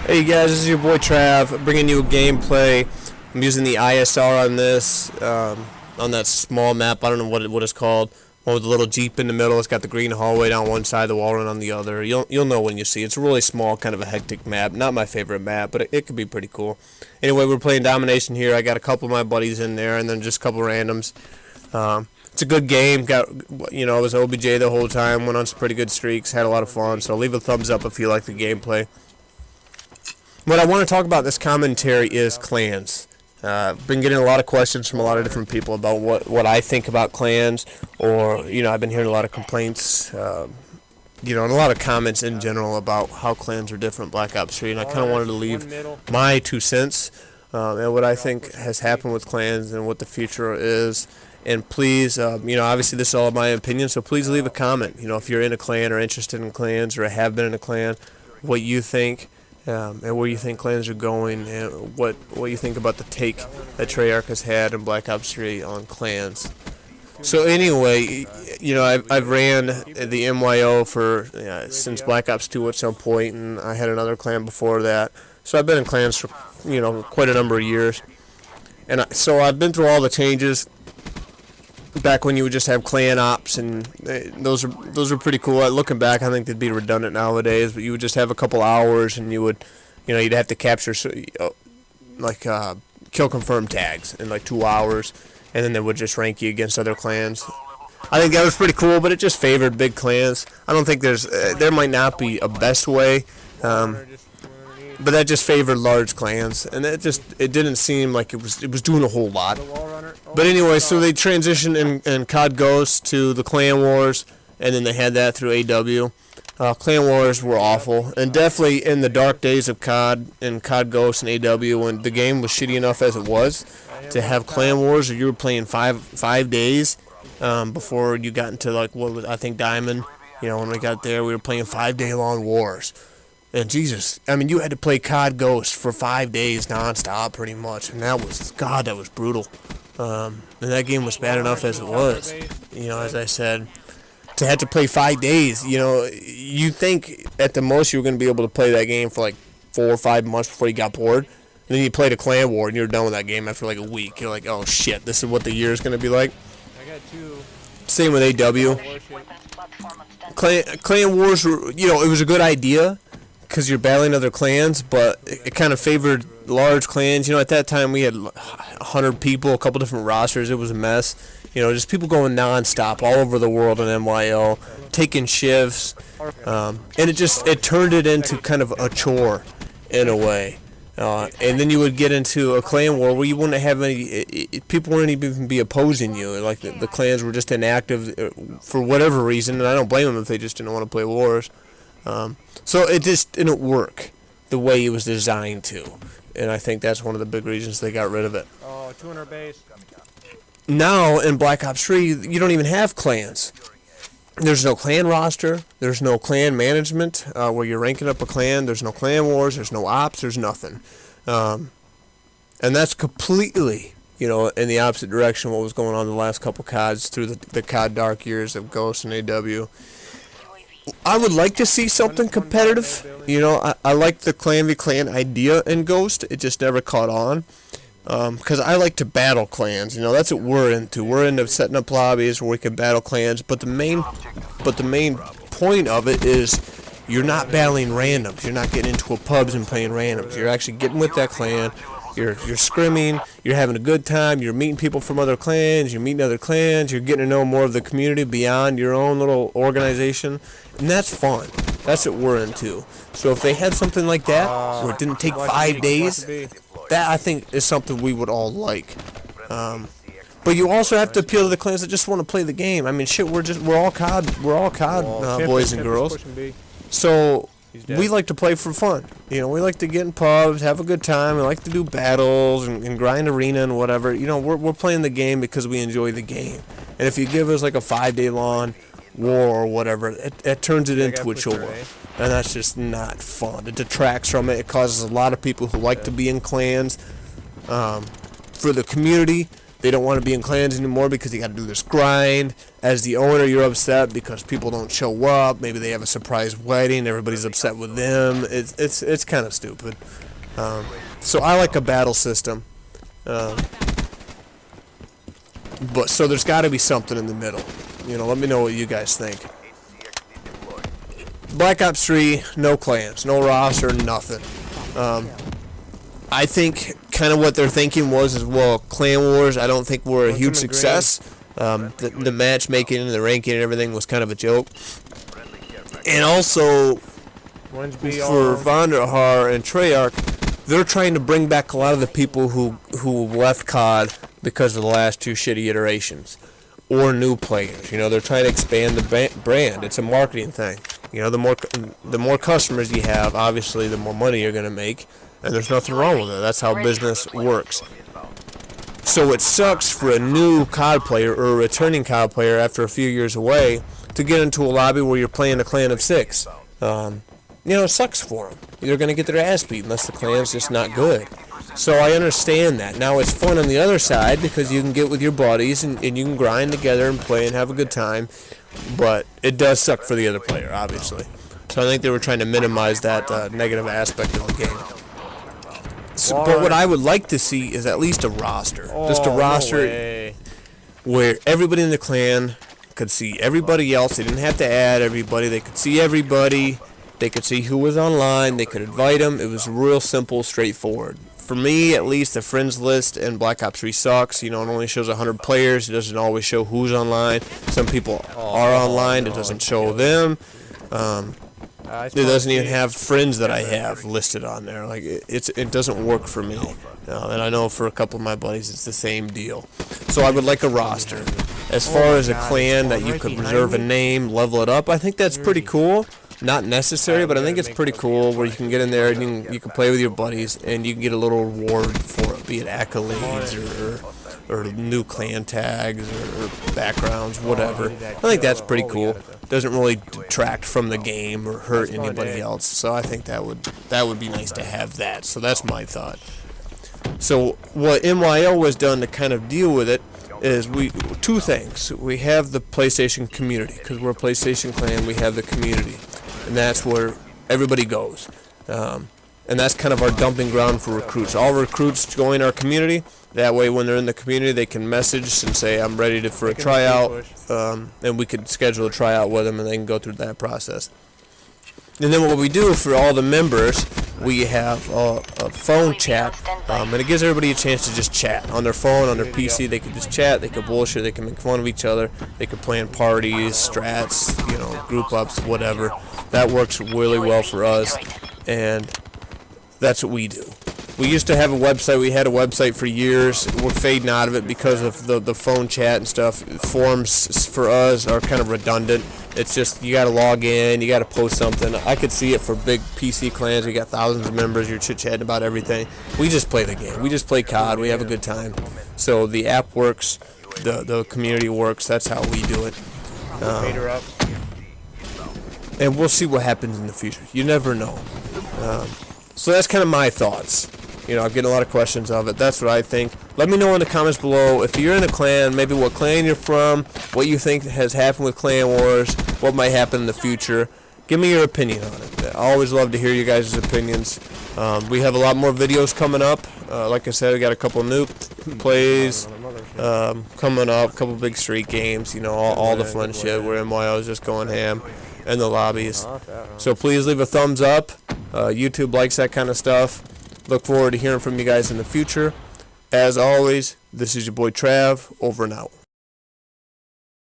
Hey guys, this is your boy Trav, bringing you a gameplay. I'm using the ISR on this, on that small map. I don't know what it's called. One with the little Jeep in the middle. It's got the green hallway down one side, the wall run on the other. You'll know when you see it. It's a really small, kind of a hectic map. Not my favorite map, but it could be pretty cool. Anyway, we're playing domination here. I got a couple of my buddies in there, and then just a couple randoms. It's a good game. It was OBJ the whole time. Went on some pretty good streaks. Had a lot of fun. So leave a thumbs up if you like the gameplay. What I want to talk about in this commentary is clans. Been getting a lot of questions from a lot of different people about what I think about clans, or I've been hearing a lot of complaints, and a lot of comments in general about how clans are different Black Ops 3, and I kind of wanted to leave my 2 cents and what I think has happened with clans and what the future is. And please, obviously this is all my opinion, so please leave a comment. If you're in a clan or interested in clans or have been in a clan, what you think. And where you think clans are going, and what you think about the take that Treyarch has had in Black Ops 3 on clans. So anyway, I've ran the MYO for since Black Ops 2 at some point, and I had another clan before that. So I've been in clans for quite a number of years, and so I've been through all the changes. Back when you would just have clan ops, and those are pretty cool. Looking back, I think they'd be redundant nowadays. But you would just have a couple hours, and you'd have to capture kill confirm tags in like 2 hours, and then they would just rank you against other clans. I think that was pretty cool, but it just favored big clans. I don't think there might not be a best way, but that just favored large clans, and it didn't seem like it was doing a whole lot. But anyway, so they transitioned in COD Ghost to the Clan Wars, and then they had that through AW. Clan Wars were awful, and definitely in the dark days of COD and COD Ghost and AW, when the game was shitty enough as it was, to have Clan Wars, or you were playing five days before you got into I think Diamond. When we got there, we were playing 5-day long wars. And Jesus, you had to play COD Ghost for 5 days nonstop, pretty much, and that was brutal. And that game was bad enough as it was. As I said, to have to play 5 days. You think at the most you were going to be able to play that game for like 4 or 5 months before you got bored. And then you played a Clan War and you're done with that game after like a week. You're like, oh shit, this is what the year is going to be like. Same with AW. Clan Wars were, it was a good idea, because you're battling other clans, but it kind of favored large clans. At that time we had 100 people, a couple different rosters. It was a mess. Just people going non-stop all over the world in MYO, taking shifts, and it turned it into kind of a chore in a way. And then you would get into a clan war where you wouldn't have people wouldn't even be opposing you. Like the clans were just inactive for whatever reason, and I don't blame them if they just didn't want to play wars. So it just didn't work the way it was designed to, and I think that's one of the big reasons they got rid of it. Oh, 200 base. Now in Black Ops 3, you don't even have clans. There's no clan roster. There's no clan management where you're ranking up a clan. There's no clan wars. There's no ops. There's nothing, and that's completely in the opposite direction of what was going on the last couple CODs through the COD dark years of Ghost and AW. I would like to see something competitive. I like the clan v clan idea in Ghost. It just never caught on. Because I like to battle clans. That's what we're into. We're into setting up lobbies where we can battle clans. But the main point of it is you're not battling randoms. You're not getting into a pubs and playing randoms. You're actually getting with that clan. You're scrimming, you're having a good time, you're meeting people from other clans, you're meeting other clans, you're getting to know more of the community beyond your own little organization, and that's fun. That's what we're into. So if they had something like that, where it didn't take 5 days, that I think is something we would all like. But you also have to appeal to the clans that just want to play the game. Shit, we're all COD boys and girls. So we like to play for fun. We like to get in pubs, have a good time. We like to do battles and grind arena and whatever. We're playing the game because we enjoy the game. And if you give us like a 5-day long war or whatever, it turns it into a chore. And that's just not fun. It detracts from it. It causes a lot of people who like to be in clans for the community. They don't want to be in clans anymore because you got to do this grind. As the owner, you're upset because people don't show up. Maybe they have a surprise wedding. Everybody's upset with them. It's kind of stupid. So I like a battle system. But so there's got to be something in the middle. Let me know what you guys think. Black Ops 3, no clans, no roster, nothing. I think kind of what they're thinking was, well, Clan Wars, I don't think were a huge success. The matchmaking and the ranking and everything was kind of a joke. And also, for Vonderhaar and Treyarch, they're trying to bring back a lot of the people who left COD because of the last 2 shitty iterations. Or new players. They're trying to expand the brand. It's a marketing thing. The more customers you have, obviously, the more money you're going to make. And there's nothing wrong with it. That's how business works. So it sucks for a new COD player or a returning COD player after a few years away to get into a lobby where you're playing a clan of 6. It sucks for them. They're going to get their ass beat unless the clan's just not good. So I understand that. Now it's fun on the other side because you can get with your buddies and you can grind together and play and have a good time. But it does suck for the other player, obviously. So I think they were trying to minimize that negative aspect of the game. But what I would like to see is at least a roster. Just a roster where everybody in the clan could see everybody else. They didn't have to add everybody. They could see everybody. They could see who was online. They could invite them. It was real simple, straightforward. For me, at least, the friends list in Black Ops 3 sucks. It only shows 100 players. It doesn't always show who's online. Some people are online. It doesn't show them. It doesn't even have friends that I have listed on there. Like it doesn't work for me. And I know for a couple of my buddies it's the same deal. So I would like a roster. As far as a clan that you could reserve a name, level it up, I think that's pretty cool. Not necessary, but I think it's pretty cool where you can get in there and you can play with your buddies and you can get a little reward for it, be it accolades or new clan tags or backgrounds, whatever. I think that's pretty cool. Doesn't really detract from the game or hurt anybody else. So I think that would be nice to have that. So that's my thought. So what MYO was done to kind of deal with it is two things. We have the PlayStation community because we're a PlayStation clan. We have the community, and that's where everybody goes. And that's kind of our dumping ground for recruits. All recruits join our community. That way, when they're in the community, they can message and say, I'm ready for a tryout, and we could schedule a tryout with them, and they can go through that process. And then what we do for all the members, we have a phone chat, and it gives everybody a chance to just chat. On their phone, on their PC, they can just chat, they can bullshit, they can make fun of each other, they can plan parties, strats, group ups, whatever. That works really well for us, and that's what we do. We used to have a website. We had a website for years. We're fading out of it because of the phone chat and stuff. Forums for us are kind of redundant. It's just you got to log in, you got to post something. I could see it for big PC clans. We got thousands of members. You're chit-chatting about everything. We just play the game. We just play COD. We have a good time. So the app works. The community works. That's how we do it. And we'll see what happens in the future. You never know. So that's kind of my thoughts. I'm getting a lot of questions of it. That's what I think. Let me know in the comments below if you're in a clan, maybe what clan you're from, what you think has happened with Clan Wars, what might happen in the future. Give me your opinion on it. I always love to hear you guys' opinions. We have a lot more videos coming up. Like I said, we got a couple new plays coming up, a couple big street games, all the fun shit where MYO is just going ham in the lobbies. So please leave a thumbs up. YouTube likes that kind of stuff. Look forward to hearing from you guys in the future. As always, this is your boy Trav, over and out.